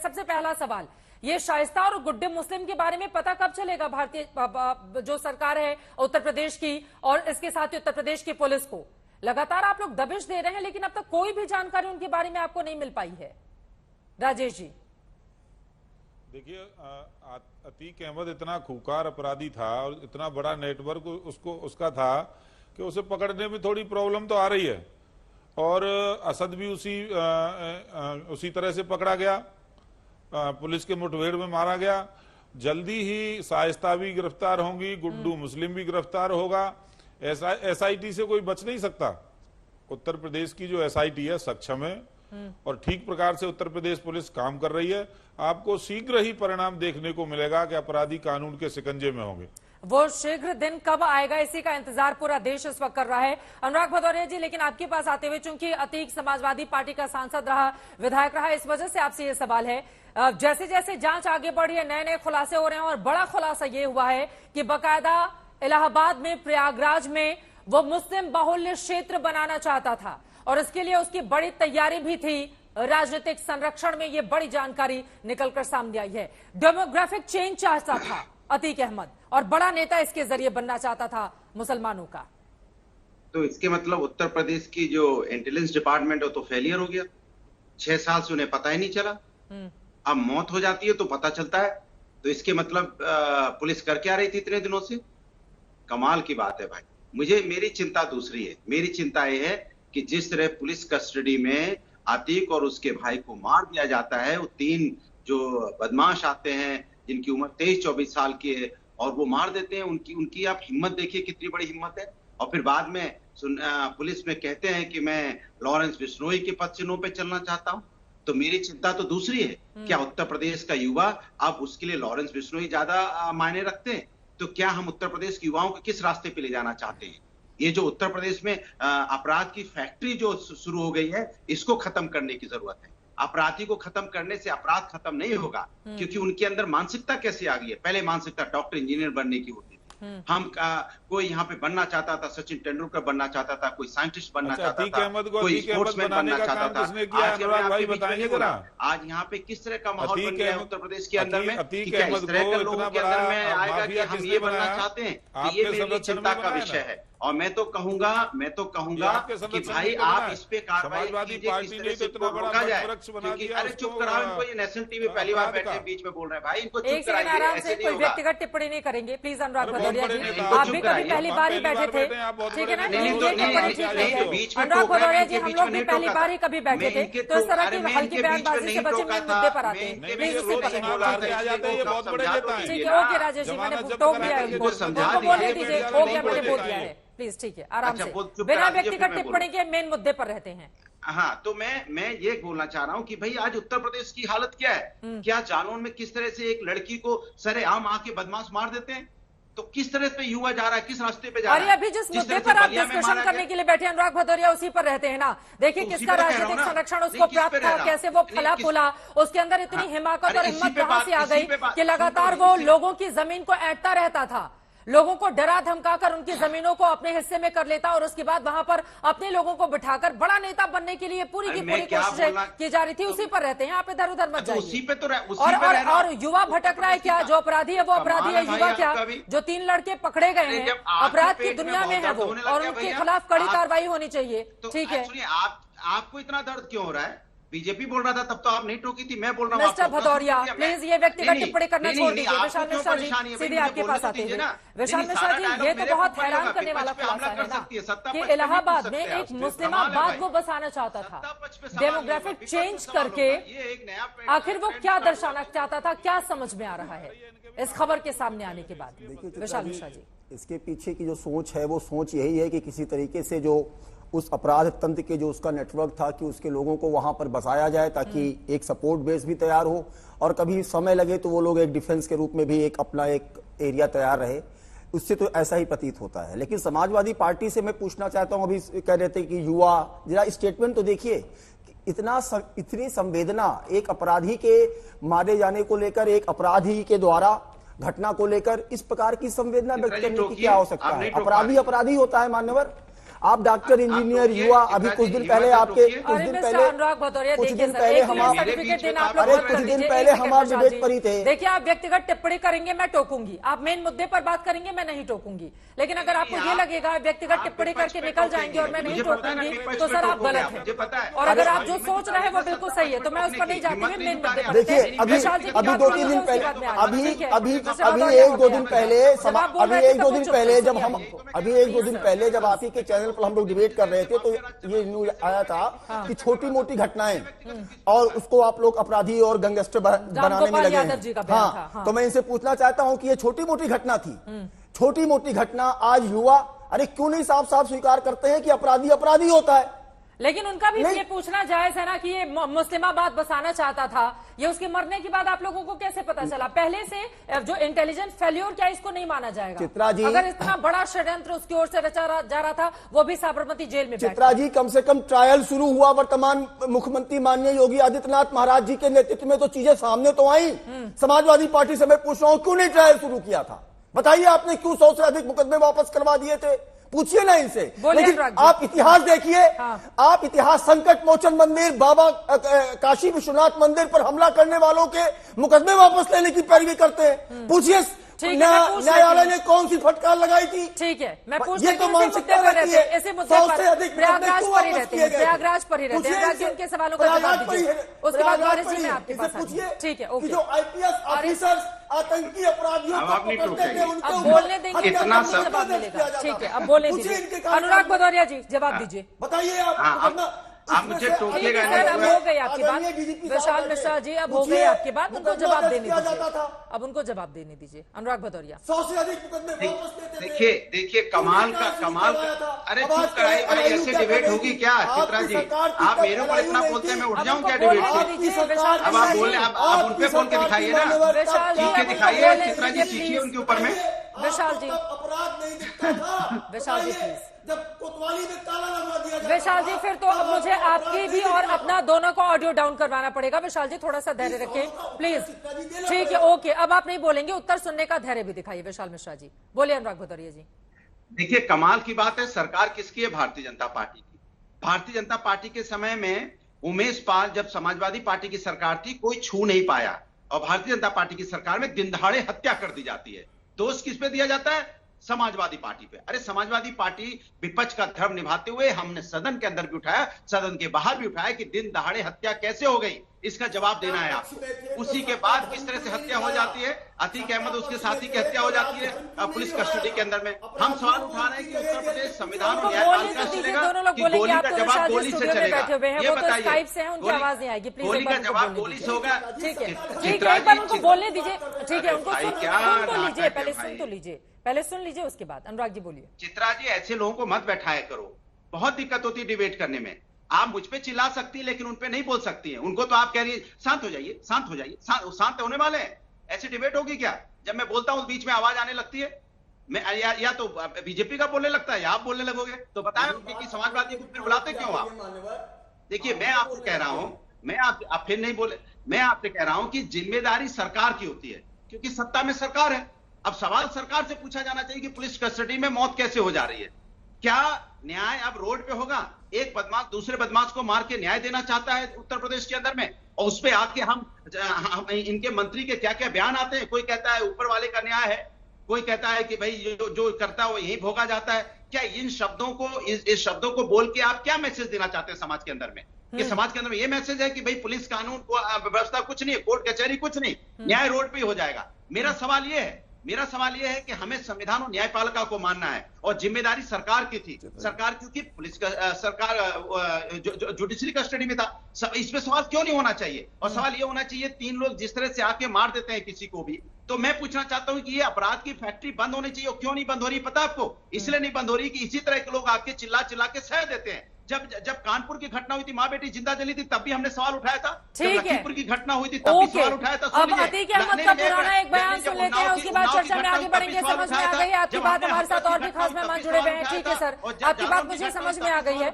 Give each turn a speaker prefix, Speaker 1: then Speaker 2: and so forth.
Speaker 1: सबसे पहला सवाल, ये शाइस्ता और गुड्डे मुस्लिम के बारे में पता कब चलेगा भारतीय जो सरकार है उत्तर प्रदेश की और इसके साथ ही उत्तर प्रदेश की पुलिस को? लगातार आप लोग दबिश दे रहे हैं लेकिन अब तक कोई भी जानकारी उनके बारे में आपको नहीं मिल पाई है। राजेश जी,
Speaker 2: देखिए, अतीक अहमद इतना खूंखार अपराधी था और इतना बड़ा नेटवर्क उसका था कि उसे पकड़ने में थोड़ी प्रॉब्लम तो आ रही है। और असद भी उसी तरह से पकड़ा गया, पुलिस के मुठभेड़ में मारा गया। जल्दी ही शाइस्ता भी गिरफ्तार होंगी, गुड्डू मुस्लिम भी गिरफ्तार होगा। एसआईटी से कोई बच नहीं सकता। उत्तर प्रदेश की जो एसआईटी है सक्षम है और ठीक प्रकार से उत्तर प्रदेश पुलिस काम कर रही है। आपको शीघ्र ही परिणाम देखने को मिलेगा कि अपराधी कानून के शिकंजे में होंगे।
Speaker 1: वो शीघ्र दिन कब आएगा, इसी का इंतजार पूरा देश इस वक्त कर रहा है। अनुराग भदौरिया जी, लेकिन आपके पास आते हुए, चूंकि अतीक समाजवादी पार्टी का सांसद रहा, विधायक रहा, इस वजह से आपसे ये सवाल है, जैसे जैसे जांच आगे बढ़ी है नए नए खुलासे हो रहे हैं और बड़ा खुलासा ये हुआ है कि बकायदा इलाहाबाद में, प्रयागराज में वो मुस्लिम बाहुल्य क्षेत्र बनाना चाहता था और इसके लिए उसकी बड़ी तैयारी भी थी। राजनीतिक संरक्षण में ये बड़ी जानकारी निकलकर सामने आई है। डेमोग्राफिक चेंज चाहता था अतीक अहमद और बड़ा नेता इसके जरिए बनना चाहता था मुसलमानों का।
Speaker 3: तो इसके मतलब उत्तर प्रदेश की जो इंटेलिजेंस डिपार्टमेंट है तो फेलियर हो गया। 6 साल से उन्हें पता ही नहीं चला। अब मौत हो जाती है तो पता चलता है। तो इसके मतलब पुलिस कर क्या रही थी इतने दिनों से? कमाल की बात है भाई। मेरी चिंता दूसरी है। मेरी चिंता यह है कि जिस तरह पुलिस कस्टडी में अतीक और उसके भाई को मार दिया जाता है, वो 3 जो बदमाश आते हैं जिनकी उम्र 23-24 साल की है और वो मार देते हैं। उनकी आप हिम्मत देखिए, कितनी बड़ी हिम्मत है। और फिर बाद में पुलिस में कहते हैं कि मैं लॉरेंस बिश्नोई के पदचिन्हों पे चलना चाहता हूं। तो मेरी चिंता तो दूसरी है। क्या उत्तर प्रदेश का युवा अब उसके लिए लॉरेंस बिश्नोई ज्यादा मायने रखते हैं? तो क्या हम उत्तर प्रदेश के युवाओं को किस रास्ते पे ले जाना चाहते हैं? ये जो उत्तर प्रदेश में अपराध की फैक्ट्री जो शुरू हो गई है, इसको खत्म करने की जरूरत है। अपराधी को खत्म करने से अपराध खत्म नहीं होगा, क्योंकि उनके अंदर मानसिकता कैसे आ गई है। पहले मानसिकता डॉक्टर इंजीनियर बनने की होती थी। कोई यहाँ पे बनना चाहता था, सचिन तेंदुलकर बनना चाहता था, कोई साइंटिस्ट बनना चाहता था, कोई स्पोर्ट्समैन बनना चाहता था। आज यहाँ पे किस तरह का माहौल बन गया है उत्तर प्रदेश के अंदर में? क्या इस तरह के लोगों के अंदर में आएगा कि हम ये बनना चाहते हैं? ये मेरे लिए चिंता का विषय है। और मैं तो कहूंगा कि भाई आप इस पे कार्रवाई कीजिए, किस तरह से इसको रोका जाए। क्योंकि अरे चुप कराओ इनको, ये नेशनल टीवी पहली बार बैठे बीच में बोल रहे हैं। भाई इनको चुप कराइए, ऐसे नहीं होगा।
Speaker 1: व्यक्तिगत टिप्पणी नहीं करेंगे प्लीज अनुराग भदौरिया जी। आप भी कभी पहली बार ही बैठे थे, ठीक है ना? अनुराग भदौरिया जी, हम लोग भी पहली बार ही कभी बैठे थे, तो इस तरह की हल्की बयानबाजी से बचे मेन मुद्दे पर आते हैं। प्लीज इससे ठीक है, ओके राजेश जी, मैंने टोक दिया है उनको, बोलने दीजिए। ओके, मैंने बोल दिया है। प्लीज ठीक है, आराम से, बिना व्यक्तिगत टिप्पणी के मेन मुद्दे पर रहते हैं।
Speaker 3: हाँ, तो मैं ये बोलना चाह रहा हूँ कि भाई आज उत्तर प्रदेश की हालत क्या है? क्या जालौन में किस तरह से एक लड़की को सरेआम आके बदमाश मार देते हैं? तो किस तरह से युवा जा रहा है, किस रास्ते पे जा रहा है?
Speaker 1: अभी जिस मुद्दे पर आप डिस्कशन करने के लिए बैठे अनुराग भदौरिया, उसी पर रहते हैं ना। देखिए किसका राजनीतिक संरक्षण उसको प्राप्त था, कैसे वो फला फूला, उसके अंदर इतनी हिमाकत और हिम्मत कहां से आ गई कि लगातार वो लोगों की जमीन को ऐंठता रहता था, लोगों को डरा धमकाकर उनकी जमीनों को अपने हिस्से में कर लेता और उसके बाद वहां पर अपने लोगों को बिठाकर बड़ा नेता बनने के लिए पूरी की पूरी कोशिश की जा रही थी। उसी पर रहते हैं, आप इधर उधर मत जाइए। और युवा भटक रहा है क्या? जो अपराधी है वो अपराधी है, युवा क्या? जो 3 लड़के पकड़े गए हैं, अपराध की दुनिया में है वो, और उनके खिलाफ कड़ी कार्रवाई होनी चाहिए। ठीक है,
Speaker 3: आपको इतना दर्द क्यों हो रहा है? बीजेपी बोल रहा था तब तो आप नहीं टोकी थी, मैं बोल रहा हूँ।
Speaker 1: मिस्टर भदौरिया प्लीज ये व्यक्तिगत टिप्पणी करना छोड़ दीजिए। विशाल मिश्रा जी, सीधे आपके पास आते हैं। विशाल मिश्रा जी, ये तो बहुत हैरान करने वाला खुलासा है ना कि इलाहाबाद में एक मुस्लिमाबाद को बसाना चाहता था, डेमोग्राफिक चेंज करके। आखिर वो क्या दर्शाना चाहता था, क्या समझ में आ रहा है इस खबर के सामने आने के बाद? विशाल मिश्रा जी,
Speaker 4: इसके पीछे की जो सोच है वो सोच यही है कि किसी तरीके से जो उस अपराध तंत्र के जो उसका नेटवर्क था कि उसके लोगों को वहां पर बसाया जाए ताकि एक सपोर्ट बेस भी तैयार हो और कभी समय लगे तो वो लोग एक डिफेंस के रूप में भी एक अपना एक एरिया तैयार रहे। उससे तो ऐसा ही प्रतीत होता है। लेकिन समाजवादी पार्टी से मैं पूछना चाहता हूं, अभी कह रहे थे कि युवा, जरा स्टेटमेंट तो देखिए, इतनी संवेदना एक अपराधी के मारे जाने को लेकर, एक अपराधी के द्वारा घटना को लेकर इस प्रकार की संवेदना व्यक्त करने की क्या आवश्यकता है? अपराधी अपराधी होता है मान्यवर। आप डॉक्टर, इंजीनियर, युवा, अभी कुछ दिन पहले आपके कुछ दिन पहले
Speaker 1: अनुराग भदौरिया,
Speaker 4: कुछ
Speaker 1: देखिए
Speaker 4: दिन
Speaker 1: सर,
Speaker 4: पहले
Speaker 1: एक
Speaker 4: हमारे
Speaker 1: सर्टिफिकेट देना आप लोग
Speaker 4: अरे
Speaker 1: बंद कर
Speaker 4: कुछ दिन
Speaker 1: दीजिए।
Speaker 4: पहले
Speaker 1: एक सेकंड
Speaker 4: हमारे
Speaker 1: विशाल
Speaker 4: डिबेट
Speaker 1: जी।
Speaker 4: पर ही थे।
Speaker 1: देखिए, आप व्यक्तिगत टिप्पणी करेंगे, मैं टोकूंगी। आप मेन मुद्दे पर बात करेंगे, मैं नहीं टोकूंगी। लेकिन अगर आपको ये लगेगा आप व्यक्तिगत टिप्पणी करके निकल जाएंगे और मैं नहीं टोकूंगी, तो सर आप गलत हैं। और अगर आप जो सोच रहे हैं वो बिल्कुल सही है, तो मैं उस पर नहीं जाती हुई मेन मुद्दे पर।
Speaker 4: देखिए, अभी
Speaker 1: विशाल जी की
Speaker 4: अभी
Speaker 1: बात
Speaker 4: 2-3 दिन
Speaker 1: होगी,
Speaker 4: पहले
Speaker 1: उसके बाद में आएंगे।
Speaker 4: अभी
Speaker 1: ठीक है।
Speaker 4: अभी
Speaker 1: जैसे
Speaker 4: अभी
Speaker 1: भदौरिया
Speaker 4: एक
Speaker 1: हो
Speaker 4: दो
Speaker 1: गया।
Speaker 4: दिन पहले
Speaker 1: जब आप बोल
Speaker 4: अभी
Speaker 1: रहे थे
Speaker 4: एक
Speaker 1: तो
Speaker 4: दो दिन
Speaker 1: कुछ
Speaker 4: पहले जब
Speaker 1: सुनिए
Speaker 4: हम
Speaker 1: हमको।
Speaker 4: अभी एक दो दिन पहले जब आप ही के चैनल पर हम लोग डिबेट कर रहे थे, तो ये न्यूज आया था कि छोटी मोटी घटनाएं और उसको आप लोग अपराधी और गैंगस्टर बनाने में लगे
Speaker 1: यादव जी का
Speaker 4: हैं।
Speaker 1: बयान था, हाँ।
Speaker 4: तो मैं इनसे पूछना चाहता हूं कि ये छोटी मोटी घटना थी, छोटी मोटी घटना आज युवा अरे क्यों नहीं साफ साफ स्वीकार करते हैं कि अपराधी अपराधी होता है?
Speaker 1: लेकिन उनका भी
Speaker 4: नहीं।
Speaker 1: ये पूछना जायज है ना कि ये मुस्लिमाबाद बसाना चाहता था, ये उसके मरने के बाद आप लोगों को कैसे पता चला? पहले से जो इंटेलिजेंस फेल्योर, क्या इसको नहीं माना जाएगा?
Speaker 4: चित्रा जी,
Speaker 1: अगर इतना बड़ा षड्यंत्र उसकी ओर से रचा जा रहा था, वो भी साबरमती जेल में
Speaker 4: चित्रा जी, कम से कम ट्रायल शुरू हुआ। वर्तमान मुख्यमंत्री माननीय योगी आदित्यनाथ महाराज जी के नेतृत्व में तो चीजें सामने तो आई। समाजवादी पार्टी से मैं पूछ रहा हूं क्यों नहीं ट्रायल शुरू किया था? बताइए, आपने क्यों 100 से अधिक मुकदमे वापस करवा दिए थे? पूछिए ना इनसे। लेकिन आप इतिहास देखिए, आप इतिहास, संकट मोचन मंदिर, बाबा काशी विश्वनाथ मंदिर पर हमला करने वालों के मुकदमे वापस लेने की पैरवी करते हैं। पूछिए न्यायालय ने कौन सी फटकार लगाई थी?
Speaker 1: ठीक है, मैं पूछ
Speaker 4: ये तो मानसिकता रहती है।
Speaker 1: ऐसे मुद्दे पर प्रयागराज पर ही रहते हैं, प्रयागराज पर ही रहते हैं। अनुराग जी, उनके सवालों का जवाब दीजिए, उसके बाद वारिस जी मैं आपके पास आती हूं। ठीक है, ओके।
Speaker 4: जो आईपीएस ऑफिसर्स आतंकी अपराधियों को पकड़ते थे, उनके
Speaker 1: अब बोलने देंगे,
Speaker 3: इतना
Speaker 1: जवाब मिलेगा। ठीक है, अब बोलने दीजिए। अनुराग भदौरिया जी, जवाब दीजिए।
Speaker 4: बताइए
Speaker 3: आप मुझे टोकिएगा
Speaker 1: सर, अब हो गई आपकी बात। विशाल मिश्रा जी, अब हो गई आपकी बात, उनको जवाब देने दीजिए। अब उनको जवाब देने दीजिए। अनुराग भदौरिया,
Speaker 4: 100 से अधिक मुकदमे वापस लेते थे।
Speaker 3: देखिए कमाल का अरे चुप कराइए भाई, ऐसे डिबेट होगी क्या? चित्रा जी, आप मेरे ऊपर इतना बोलते हैं, मैं उठ जाऊं क्या डिबेट से? अब आप बोल रहे, आप उन पे बोल के दिखाइए ना, सीख के दिखाइए। चित्रा जी, सीखिए उनके ऊपर में।
Speaker 1: विशाल जी,
Speaker 4: अपराध नहीं दिखता था।
Speaker 1: विशाल जी प्लीज।
Speaker 4: जब कोतवाली में ताला लगवा दिया जाता
Speaker 1: विशाल जी, फिर तो अब मुझे आपकी भी और अपना दोनों को ऑडियो डाउन करवाना पड़ेगा। विशाल जी, थोड़ा सा धैर्य रखें प्लीज। ठीक है, ओके, अब आप नहीं बोलेंगे, उत्तर सुनने का धैर्य भी दिखाइए। विशाल मिश्रा जी बोलिए। अनुराग भदौरिया जी,
Speaker 3: देखिए कमाल की बात है, सरकार किसकी है? भारतीय जनता पार्टी की। भारतीय जनता पार्टी के समय में उमेश पाल, जब समाजवादी पार्टी की सरकार थी, कोई छू नहीं पाया, और भारतीय जनता पार्टी की सरकार में दिन दहाड़े हत्या कर दी जाती है। दोष किस पे दिया जाता है? समाजवादी पार्टी पे। अरे समाजवादी पार्टी विपक्ष का धर्म निभाते हुए हमने सदन के अंदर भी उठाया, सदन के बाहर भी उठाया कि दिन दहाड़े हत्या कैसे हो गई, इसका जवाब देना है आपको। उसी के बाद किस तरह से हत्या हो जाती है, अतीक अहमद उसके साथी की हत्या हो जाती है पुलिस कस्टडी के अंदर में। हम सवाल उठा रहे हैं कि उत्तर प्रदेश संविधान और न्यायपालिका चलेगा कि गोली का जवाब गोली से चलेगा? ये बताइए।
Speaker 1: आवाज नहीं आएगी प्लीज।
Speaker 3: गोली का जवाब गोली से होगा?
Speaker 1: ठीक है, ठीक है, एक बार उनको बोलने दीजिए। ठीक है, उनको सुन तो लीजिए, पहले सुन तो लीजिए, पहले सुन लीजिए, उसके बाद अनुराग जी बोलिए।
Speaker 3: चित्रा जी, ऐसे लोगों को मत बैठाया करो, बहुत दिक्कत होती है डिबेट करने में। आप मुझ पे चिल्ला सकती है लेकिन उन पे नहीं बोल सकती है। उनको तो आप कह रही है शांत हो जाइए, शांत हो जाइए। शांत होने वाले हैं? ऐसी डिबेट होगी क्या? जब मैं बोलता हूं बीच में आवाज आने लगती है, मैं या तो बीजेपी का बोलने लगता है या आप बोलने लगोगे। तो बताएं कि समाजवादी को फिर बुलाते क्यों आप? देखिए, मैं आपको कह रहा हूं, मैं आप फिर नहीं बोले, मैं आपसे कह रहा हूं कि जिम्मेदारी सरकार की होती है, क्योंकि सत्ता में सरकार है। अब सवाल सरकार से पूछा जाना चाहिए कि पुलिस कस्टडी में मौत कैसे हो जा रही है? क्या न्याय अब रोड पे होगा? एक बदमाश दूसरे बदमाश को मार के न्याय देना चाहता है उत्तर प्रदेश के अंदर में, और उस पे आके हम इनके मंत्री के क्या क्या बयान आते हैं। कोई कहता है ऊपर वाले का न्याय है, कोई कहता है कि भाई जो करता है वो यही भोगा जाता है। क्या इन शब्दों को इस शब्दों को बोल के आप क्या मैसेज देना चाहते हैं समाज के अंदर में? कि समाज के अंदर में ये मैसेज है कि भाई पुलिस कानून व्यवस्था कुछ नहीं है, कोर्ट कचहरी कुछ नहीं, न्याय रोड पे ही हो जाएगा। मेरा सवाल ये है कि हमें संविधान और न्यायपालिका को मानना है, और जिम्मेदारी सरकार की थी। सरकार क्योंकि पुलिस का सरकार जुडिशरी कस्टडी में था, इस पे सवाल क्यों नहीं होना चाहिए? और सवाल ये होना चाहिए, 3 लोग जिस तरह से आके मार देते हैं किसी को भी, तो मैं पूछना चाहता हूं कि ये अपराध की फैक्ट्री बंद होनी चाहिए। और क्यों नहीं बंद हो रही पता आपको? इसलिए नहीं बंद हो रही कि इसी तरह के लोग आके चिल्ला के सह देते हैं। जब कानपुर की घटना हुई थी, माँ बेटी जिंदा जली थी, तब भी हमने सवाल उठाया था। जब लखीमपुर की घटना हुई थी तब भी सवाल उठाया था।
Speaker 1: अब अतीक अहमद का पुराना एक बयान सुन लेते हैं, उसके बाद चर्चा में आगे बढ़ेंगे। समझ में आ गई आपकी बात, हमारे साथ और भी खास मेहमान जुड़े हुए हैं। ठीक है सर, आपकी बात मुझे समझ में आ गई है।